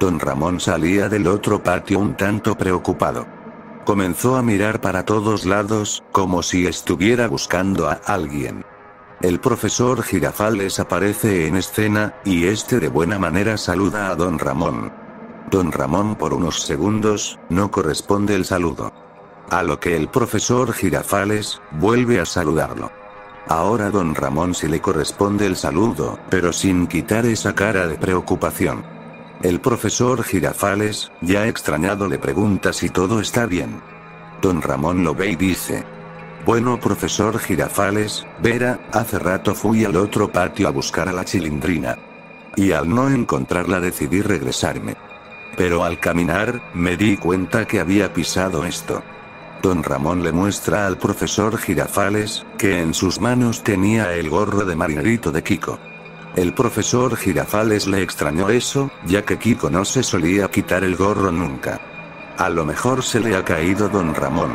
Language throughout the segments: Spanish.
Don Ramón salía del otro patio un tanto preocupado. Comenzó a mirar para todos lados, como si estuviera buscando a alguien. El profesor Girafales aparece en escena, y este de buena manera saluda a Don Ramón. Don Ramón por unos segundos, no corresponde el saludo. A lo que el profesor Girafales, vuelve a saludarlo. Ahora Don Ramón sí le corresponde el saludo, pero sin quitar esa cara de preocupación. El profesor Girafales, ya extrañado, le pregunta si todo está bien. Don Ramón lo ve y dice: bueno, profesor Girafales, verá, hace rato fui al otro patio a buscar a la Chilindrina. Y al no encontrarla decidí regresarme. Pero al caminar, me di cuenta que había pisado esto. Don Ramón le muestra al profesor Girafales, que en sus manos tenía el gorro de marinerito de Kiko. El profesor Girafales le extrañó eso, ya que Kiko no se solía quitar el gorro nunca. A lo mejor se le ha caído Don Ramón.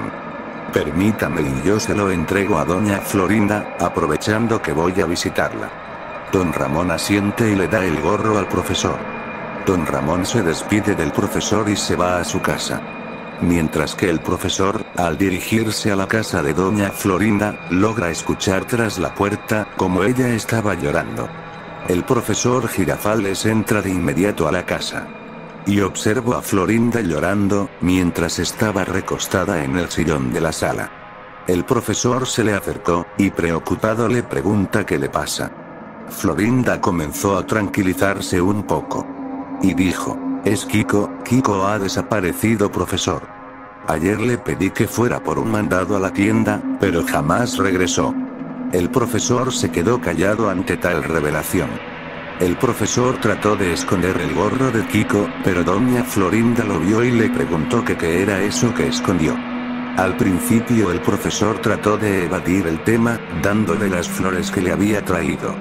Permítame y yo se lo entrego a doña Florinda, aprovechando que voy a visitarla. Don Ramón asiente y le da el gorro al profesor. Don Ramón se despide del profesor y se va a su casa. Mientras que el profesor, al dirigirse a la casa de doña Florinda, logra escuchar tras la puerta, como ella estaba llorando. El profesor Girafales entra de inmediato a la casa. Y observo a Florinda llorando, mientras estaba recostada en el sillón de la sala. El profesor se le acercó, y preocupado le pregunta qué le pasa. Florinda comenzó a tranquilizarse un poco. Y dijo: es Kiko, Kiko ha desaparecido, profesor. Ayer le pedí que fuera por un mandado a la tienda, pero jamás regresó. El profesor se quedó callado ante tal revelación. El profesor trató de esconder el gorro de Kiko, pero doña Florinda lo vio y le preguntó que qué era eso que escondió. Al principio el profesor trató de evadir el tema, dándole las flores que le había traído.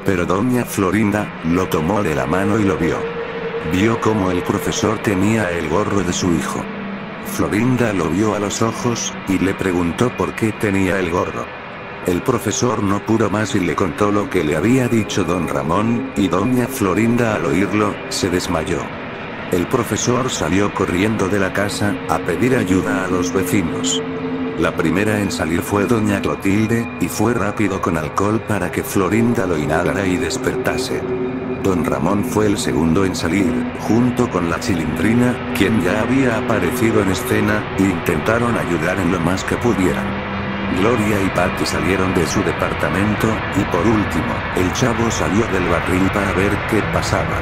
Pero doña Florinda, lo tomó de la mano y lo vio. Vio cómo el profesor tenía el gorro de su hijo. Florinda lo vio a los ojos, y le preguntó por qué tenía el gorro. El profesor no pudo más y le contó lo que le había dicho don Ramón, y doña Florinda al oírlo, se desmayó. El profesor salió corriendo de la casa, a pedir ayuda a los vecinos. La primera en salir fue doña Clotilde, y fue rápido con alcohol para que Florinda lo inhalara y despertase. Don Ramón fue el segundo en salir, junto con la Chilindrina, quien ya había aparecido en escena, e intentaron ayudar en lo más que pudieran. Gloria y Patty salieron de su departamento, y por último, el Chavo salió del barril para ver qué pasaba.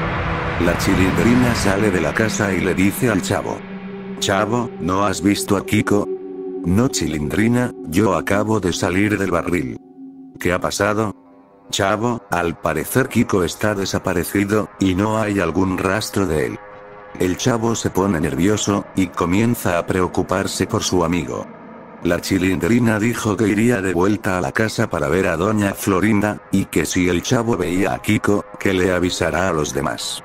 La Chilindrina sale de la casa y le dice al Chavo: Chavo, ¿no has visto a Kiko? No, Chilindrina, yo acabo de salir del barril. ¿Qué ha pasado? Chavo, al parecer Kiko está desaparecido, y no hay algún rastro de él. El Chavo se pone nervioso, y comienza a preocuparse por su amigo. La Chilindrina dijo que iría de vuelta a la casa para ver a doña Florinda, y que si el Chavo veía a Kiko, que le avisará a los demás.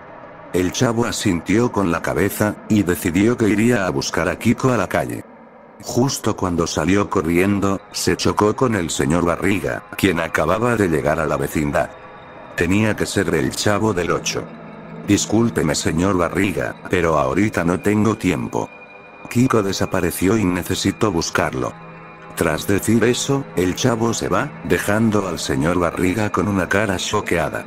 El Chavo asintió con la cabeza, y decidió que iría a buscar a Kiko a la calle. Justo cuando salió corriendo, se chocó con el señor Barriga, quien acababa de llegar a la vecindad. Tenía que ser el Chavo del 8. Discúlpeme, señor Barriga, pero ahorita no tengo tiempo. Kiko desapareció y necesito buscarlo. Tras decir eso, el Chavo se va, dejando al señor Barriga con una cara choqueada.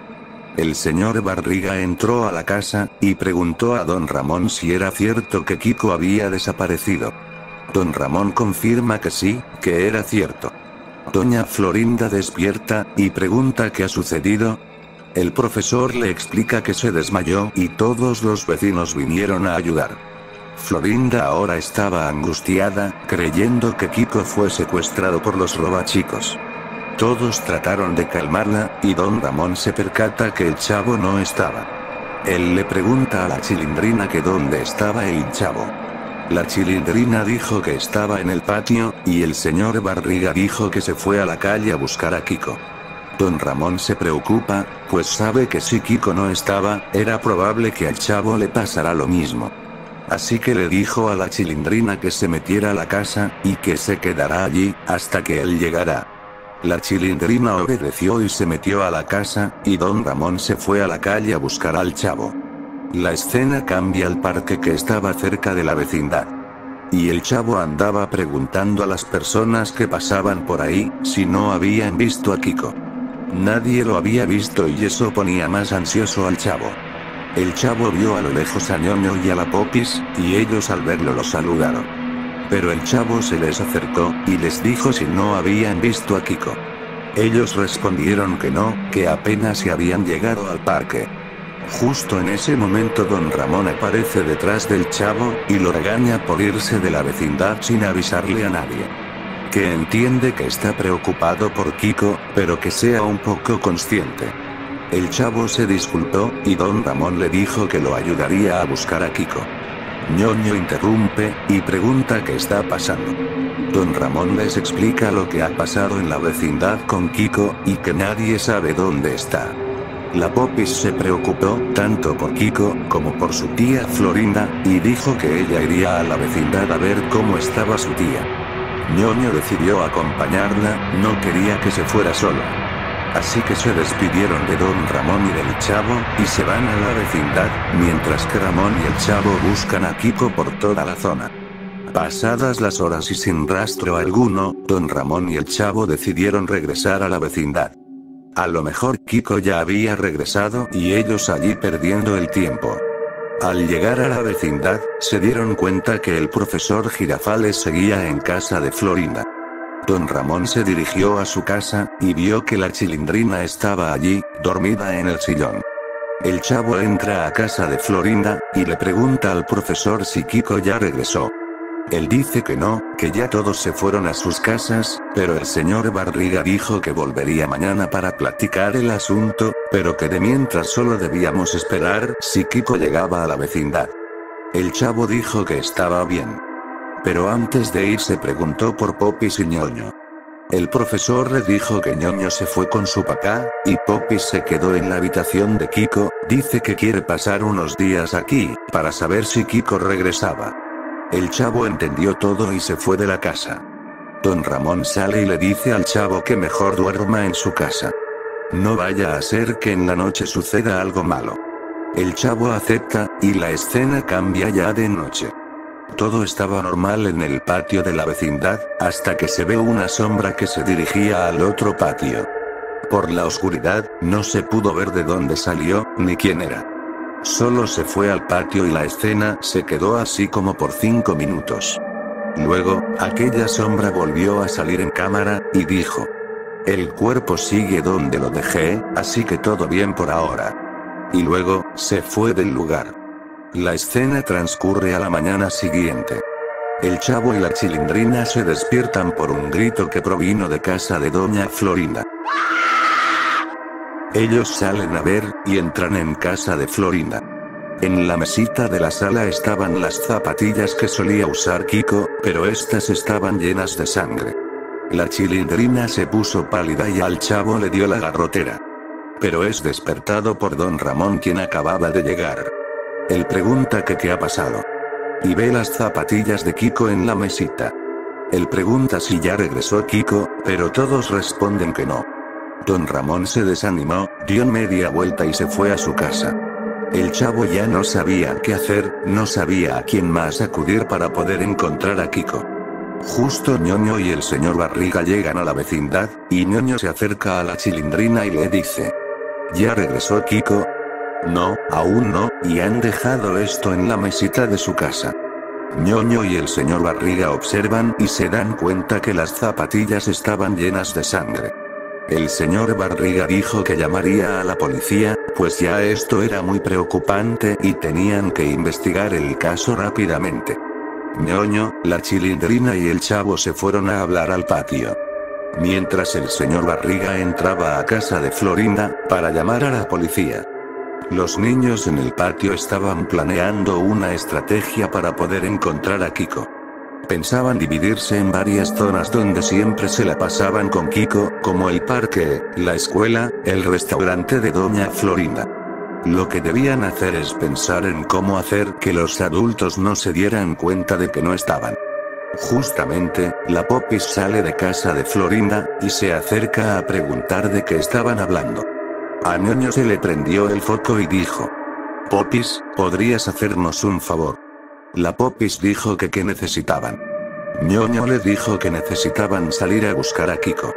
El señor Barriga entró a la casa, y preguntó a don Ramón si era cierto que Kiko había desaparecido. Don Ramón confirma que sí, que era cierto. Doña Florinda despierta, y pregunta qué ha sucedido. El profesor le explica que se desmayó, y todos los vecinos vinieron a ayudar. Florinda ahora estaba angustiada, creyendo que Kiko fue secuestrado por los robachicos. Todos trataron de calmarla, y don Ramón se percata que el Chavo no estaba. Él le pregunta a la Chilindrina que dónde estaba el Chavo. La Chilindrina dijo que estaba en el patio, y el señor Barriga dijo que se fue a la calle a buscar a Kiko. Don Ramón se preocupa, pues sabe que si Kiko no estaba, era probable que al Chavo le pasara lo mismo. Así que le dijo a la Chilindrina que se metiera a la casa, y que se quedará allí, hasta que él llegara. La Chilindrina obedeció y se metió a la casa, y don Ramón se fue a la calle a buscar al Chavo. La escena cambia al parque que estaba cerca de la vecindad. Y el chavo andaba preguntando a las personas que pasaban por ahí, si no habían visto a Kiko. Nadie lo había visto y eso ponía más ansioso al chavo. El chavo vio a lo lejos a ñoño y a la Popis, y ellos al verlo lo saludaron. Pero el chavo se les acercó, y les dijo si no habían visto a Kiko. Ellos respondieron que no, que apenas se habían llegado al parque. Justo en ese momento don Ramón aparece detrás del chavo, y lo regaña por irse de la vecindad sin avisarle a nadie. Que entiende que está preocupado por Kiko, pero que sea un poco consciente. El chavo se disculpó, y don Ramón le dijo que lo ayudaría a buscar a Kiko. ñoño interrumpe, y pregunta qué está pasando. Don Ramón les explica lo que ha pasado en la vecindad con Kiko, y que nadie sabe dónde está. La Popis se preocupó, tanto por Kiko, como por su tía Florinda, y dijo que ella iría a la vecindad a ver cómo estaba su tía. ñoño decidió acompañarla, no quería que se fuera sola. Así que se despidieron de don Ramón y del chavo, y se van a la vecindad, mientras que Ramón y el chavo buscan a Kiko por toda la zona. Pasadas las horas y sin rastro alguno, don Ramón y el chavo decidieron regresar a la vecindad. A lo mejor Kiko ya había regresado y ellos allí perdiendo el tiempo. Al llegar a la vecindad, se dieron cuenta que el profesor Girafales seguía en casa de Florinda. Don Ramón se dirigió a su casa, y vio que la Chilindrina estaba allí, dormida en el sillón. El chavo entra a casa de Florinda, y le pregunta al profesor si Kiko ya regresó. Él dice que no, que ya todos se fueron a sus casas, pero el señor Barriga dijo que volvería mañana para platicar el asunto, pero que de mientras solo debíamos esperar si Kiko llegaba a la vecindad. El chavo dijo que estaba bien. Pero antes de irse preguntó por Popis y ñoño. El profesor le dijo que ñoño se fue con su papá, y Popis se quedó en la habitación de Kiko. Dice que quiere pasar unos días aquí, para saber si Kiko regresaba. El chavo entendió todo y se fue de la casa. Don Ramón sale y le dice al chavo que mejor duerma en su casa. No vaya a ser que en la noche suceda algo malo. El chavo acepta, y la escena cambia ya de noche. Todo estaba normal en el patio de la vecindad, hasta que se ve una sombra que se dirigía al otro patio. Por la oscuridad, no se pudo ver de dónde salió, ni quién era. Solo se fue al patio y la escena se quedó así como por 5 minutos. Luego, aquella sombra volvió a salir en cámara, y dijo: el cuerpo sigue donde lo dejé, así que todo bien por ahora. Y luego, se fue del lugar. La escena transcurre a la mañana siguiente. El chavo y la Chilindrina se despiertan por un grito que provino de casa de doña Florinda. Ellos salen a ver, y entran en casa de Florinda. En la mesita de la sala estaban las zapatillas que solía usar Kiko, pero estas estaban llenas de sangre. La Chilindrina se puso pálida y al chavo le dio la garrotera. Pero es despertado por don Ramón, quien acababa de llegar. Él pregunta que qué ha pasado. Y ve las zapatillas de Kiko en la mesita. Él pregunta si ya regresó Kiko, pero todos responden que no. Don Ramón se desanimó, dio media vuelta y se fue a su casa. El chavo ya no sabía qué hacer, no sabía a quién más acudir para poder encontrar a Kiko. Justo ñoño y el señor Barriga llegan a la vecindad, y ñoño se acerca a la Chilindrina y le dice: ¿ya regresó Kiko? No, aún no, y han dejado esto en la mesita de su casa. ñoño y el señor Barriga observan y se dan cuenta que las zapatillas estaban llenas de sangre. El señor Barriga dijo que llamaría a la policía, pues ya esto era muy preocupante y tenían que investigar el caso rápidamente. ñoño, la Chilindrina y el chavo se fueron a hablar al patio. Mientras el señor Barriga entraba a casa de Florinda, para llamar a la policía. Los niños en el patio estaban planeando una estrategia para poder encontrar a Kiko. Pensaban dividirse en varias zonas donde siempre se la pasaban con Kiko, como el parque, la escuela, el restaurante de doña Florinda. Lo que debían hacer es pensar en cómo hacer que los adultos no se dieran cuenta de que no estaban. Justamente, la Popis sale de casa de Florinda, y se acerca a preguntar de qué estaban hablando. A ñoño se le prendió el foco y dijo: Popis, ¿podrías hacernos un favor? La Popis dijo que ¿qué necesitaban? Ñoño le dijo que necesitaban salir a buscar a Kiko.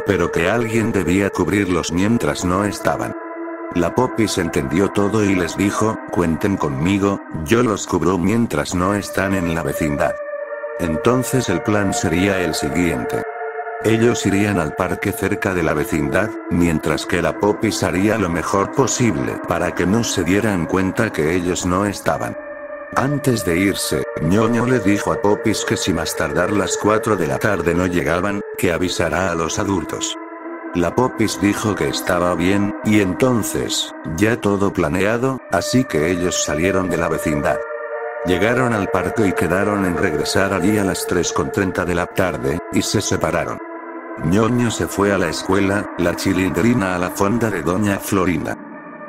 Pero que alguien debía cubrirlos mientras no estaban. La Popis entendió todo y les dijo, cuenten conmigo, yo los cubro mientras no están en la vecindad. Entonces el plan sería el siguiente. Ellos irían al parque cerca de la vecindad, mientras que la Popis haría lo mejor posible para que no se dieran cuenta que ellos no estaban. Antes de irse, Ñoño le dijo a Popis que si más tardar las 4 de la tarde no llegaban, que avisará a los adultos. La Popis dijo que estaba bien, y entonces, ya todo planeado, así que ellos salieron de la vecindad. Llegaron al parque y quedaron en regresar allí a las 3:30 de la tarde, y se separaron. Ñoño se fue a la escuela, la Chilindrina a la fonda de Doña Florinda.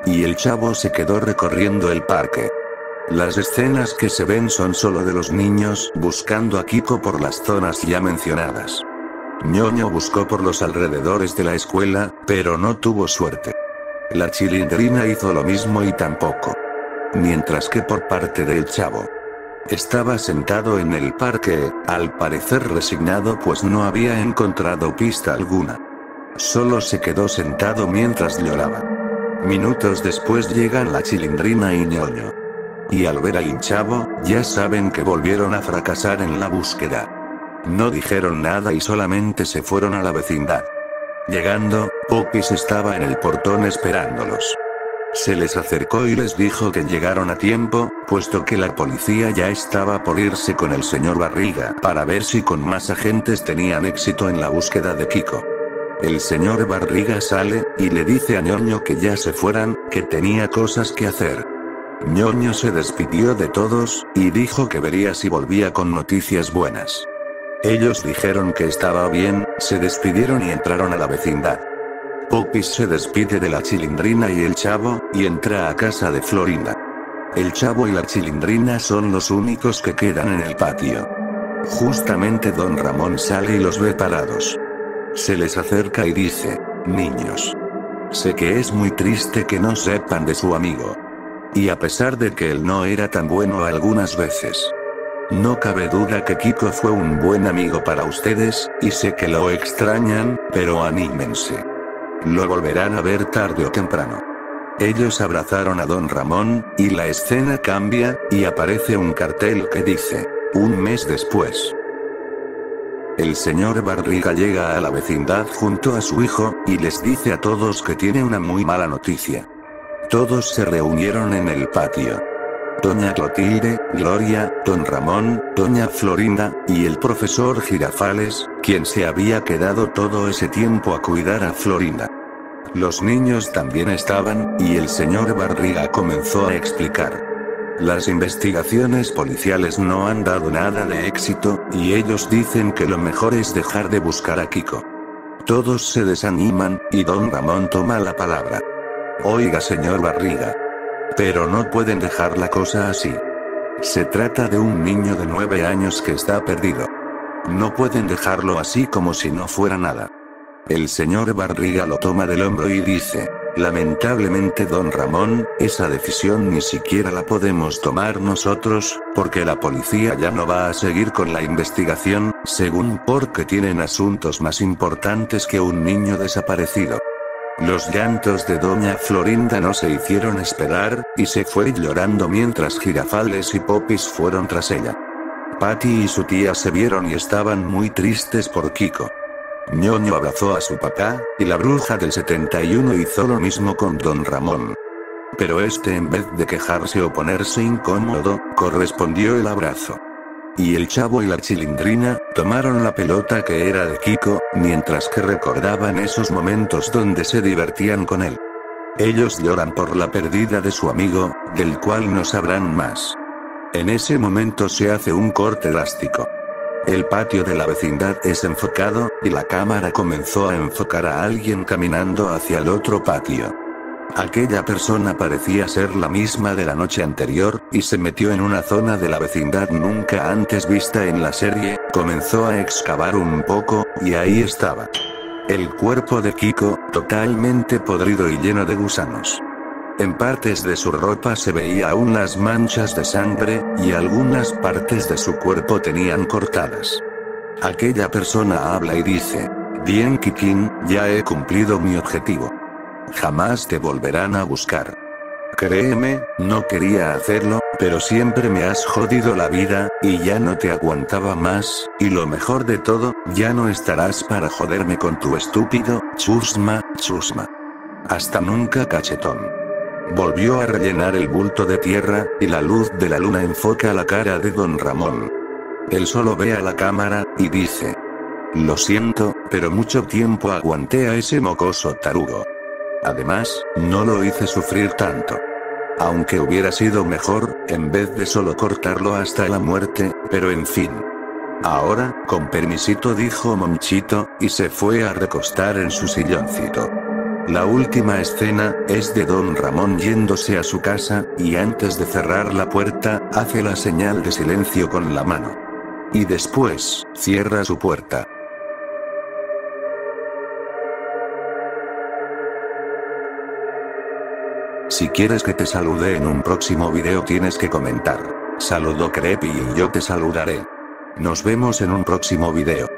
Y el chavo se quedó recorriendo el parque. Las escenas que se ven son solo de los niños buscando a Kiko por las zonas ya mencionadas. Ñoño buscó por los alrededores de la escuela, pero no tuvo suerte. La Chilindrina hizo lo mismo y tampoco. Mientras que por parte del chavo, estaba sentado en el parque, al parecer resignado pues no había encontrado pista alguna. Solo se quedó sentado mientras lloraba. Minutos después llegan la Chilindrina y Ñoño. Y al ver al chavo, ya saben que volvieron a fracasar en la búsqueda. No dijeron nada y solamente se fueron a la vecindad. Llegando, Popis estaba en el portón esperándolos. Se les acercó y les dijo que llegaron a tiempo, puesto que la policía ya estaba por irse con el señor Barriga para ver si con más agentes tenían éxito en la búsqueda de Kiko. El señor Barriga sale, y le dice a Ñoño que ya se fueran, que tenía cosas que hacer. Ñoño se despidió de todos, y dijo que vería si volvía con noticias buenas. Ellos dijeron que estaba bien, se despidieron y entraron a la vecindad. Popis se despide de la Chilindrina y el chavo, y entra a casa de Florinda. El chavo y la Chilindrina son los únicos que quedan en el patio. Justamente don Ramón sale y los ve parados. Se les acerca y dice, niños. Sé que es muy triste que no sepan de su amigo. Y a pesar de que él no era tan bueno algunas veces, no cabe duda que Kiko fue un buen amigo para ustedes, y sé que lo extrañan, pero anímense. Lo volverán a ver tarde o temprano. Ellos abrazaron a don Ramón, y la escena cambia, y aparece un cartel que dice, un mes después. El señor Barriga llega a la vecindad junto a su hijo, y les dice a todos que tiene una muy mala noticia. Todos se reunieron en el patio. Doña Clotilde, Gloria, don Ramón, doña Florinda, y el profesor Girafales, quien se había quedado todo ese tiempo a cuidar a Florinda. Los niños también estaban, y el señor Barriga comenzó a explicar. Las investigaciones policiales no han dado nada de éxito, y ellos dicen que lo mejor es dejar de buscar a Kiko. Todos se desaniman, y don Ramón toma la palabra. Oiga señor Barriga. Pero no pueden dejar la cosa así. Se trata de un niño de 9 años que está perdido. No pueden dejarlo así como si no fuera nada. El señor Barriga lo toma del hombro y dice, lamentablemente don Ramón, esa decisión ni siquiera la podemos tomar nosotros, porque la policía ya no va a seguir con la investigación, según porque tienen asuntos más importantes que un niño desaparecido. Los llantos de doña Florinda no se hicieron esperar, y se fue llorando mientras Girafales y Popis fueron tras ella. Patty y su tía se vieron y estaban muy tristes por Kiko. Ñoño abrazó a su papá, y la bruja del 71 hizo lo mismo con don Ramón. Pero este en vez de quejarse o ponerse incómodo, correspondió el abrazo. Y el chavo y la Chilindrina tomaron la pelota que era de Kiko, mientras que recordaban esos momentos donde se divertían con él. Ellos lloran por la pérdida de su amigo, del cual no sabrán más. En ese momento se hace un corte drástico. El patio de la vecindad es enfocado, y la cámara comenzó a enfocar a alguien caminando hacia el otro patio. Aquella persona parecía ser la misma de la noche anterior, y se metió en una zona de la vecindad nunca antes vista en la serie, comenzó a excavar un poco, y ahí estaba. El cuerpo de Kiko, totalmente podrido y lleno de gusanos. En partes de su ropa se veía aún las manchas de sangre, y algunas partes de su cuerpo tenían cortadas. Aquella persona habla y dice: bien Kikin, ya he cumplido mi objetivo. Jamás te volverán a buscar. Créeme, no quería hacerlo, pero siempre me has jodido la vida, y ya no te aguantaba más, y lo mejor de todo, ya no estarás para joderme con tu estúpido, chusma. Hasta nunca, cachetón. Volvió a rellenar el bulto de tierra, y la luz de la luna enfoca la cara de don Ramón. Él solo ve a la cámara, y dice: lo siento, pero mucho tiempo aguanté a ese mocoso tarugo. Además, no lo hice sufrir tanto. Aunque hubiera sido mejor, en vez de solo cortarlo hasta la muerte, pero en fin. Ahora, con permisito, dijo Monchito, y se fue a recostar en su silloncito. La última escena, es de don Ramón yéndose a su casa, y antes de cerrar la puerta, hace la señal de silencio con la mano. Y después, cierra su puerta. Si quieres que te salude en un próximo video tienes que comentar: saludo Creepy y yo te saludaré. Nos vemos en un próximo video.